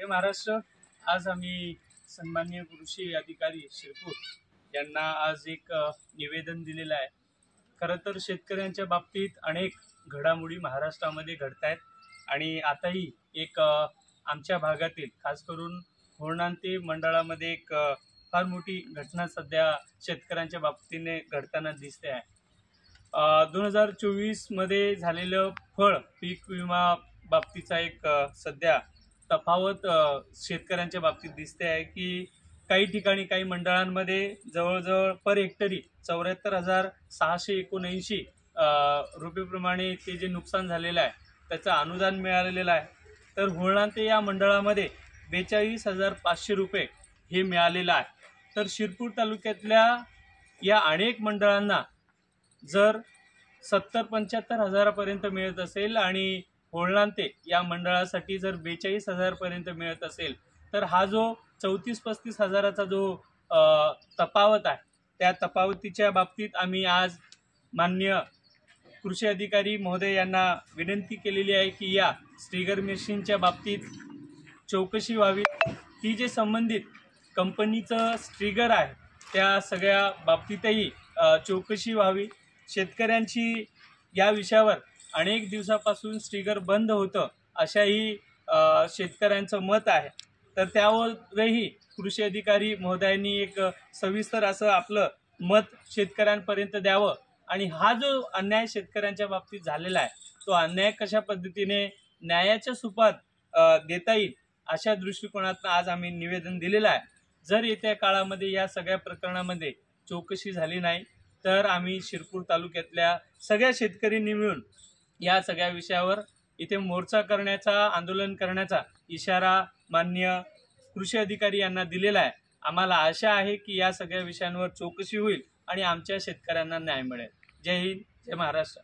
हे महाराष्ट्र। आज आम्ही सन्माननीय कृषी अधिकारी शिरपूर यांना आज एक निवेदन दिलेलं आहे। खरं तर शेतकऱ्यांच्या बाबतीत अनेक घडामोडी महाराष्ट्रामध्ये घडत आहेत आणि आताही एक आमच्या भागातील खास करून होर्णांते मंडळामध्ये एक फार मोठी घटना सध्या शेतकऱ्यांच्या बाबतीने घडताना दिसते आहे। 2024 मध्ये झालेलं फळ पीक विमा बाबतीचा एक सध्या तफावत शेतकऱ्यांच्या बाबतीत दिसते आहे की काही ठिकाणी काही मंडळांमध्ये जवळजवळ पर हेक्टरी 74,679 रुपयेप्रमाणे ते जे नुकसान झालेलं आहे त्याचं अनुदान मिळालेलं आहे। तर होर्णांते या मंडळामध्ये 42,500 रुपये हे मिळालेलं आहे। तर शिरपूर तालुक्यातल्या या अनेक मंडळांना जर 70-75 हजारापर्यंत मिळत असेल आणि होर्णांते या मंडळासाठी जर 42,000 पर्यंत मिळत असेल तर हा जो 34-35 हजाराचा जो तफावत आहे त्या तफावतीच्या बाबतीत आम्ही आज माननीय कृषी अधिकारी महोदय यांना विनंती केलेली आहे की या स्ट्रिगर मशीनच्या बाबतीत चौकशी व्हावी। ती जे संबंधित कंपनीचं स्ट्रिगर आहे त्या सगळ्या बाबतीतही चौकशी व्हावी। शेतकऱ्यांची या विषयावर अनेक दिवसापासून स्ट्रिगर बंद होतं अशाही शेतकऱ्यांचं मत आहे। तर त्यावरही कृषी अधिकारी महोदयांनी एक सविस्तर असं आपलं मत शेतकऱ्यांपर्यंत द्यावं आणि हा जो अन्याय शेतकऱ्यांच्या बाबतीत झालेला आहे तो अन्याय कशा पद्धतीने न्यायाच्या सुपात देता येईल अशा दृष्टिकोनातून आज आम्ही निवेदन दिलेलं आहे। जर येत्या काळामध्ये या सगळ्या प्रकरणामध्ये चौकशी झाली नाही तर आम्ही शिरपूर तालुक्यातल्या सगळ्या शेतकऱ्यांनी मिळून या सगळ्या विषयावर इथे मोर्चा करण्याचा आंदोलन करण्याचा इशारा माननीय कृषी अधिकारी यांना दिलेला आहे। आम्हाला आशा आहे की या सगळ्या विषयांवर चौकशी होईल आणि आमच्या शेतकऱ्यांना न्याय मिळेल। जय हिंद, जय महाराष्ट्र।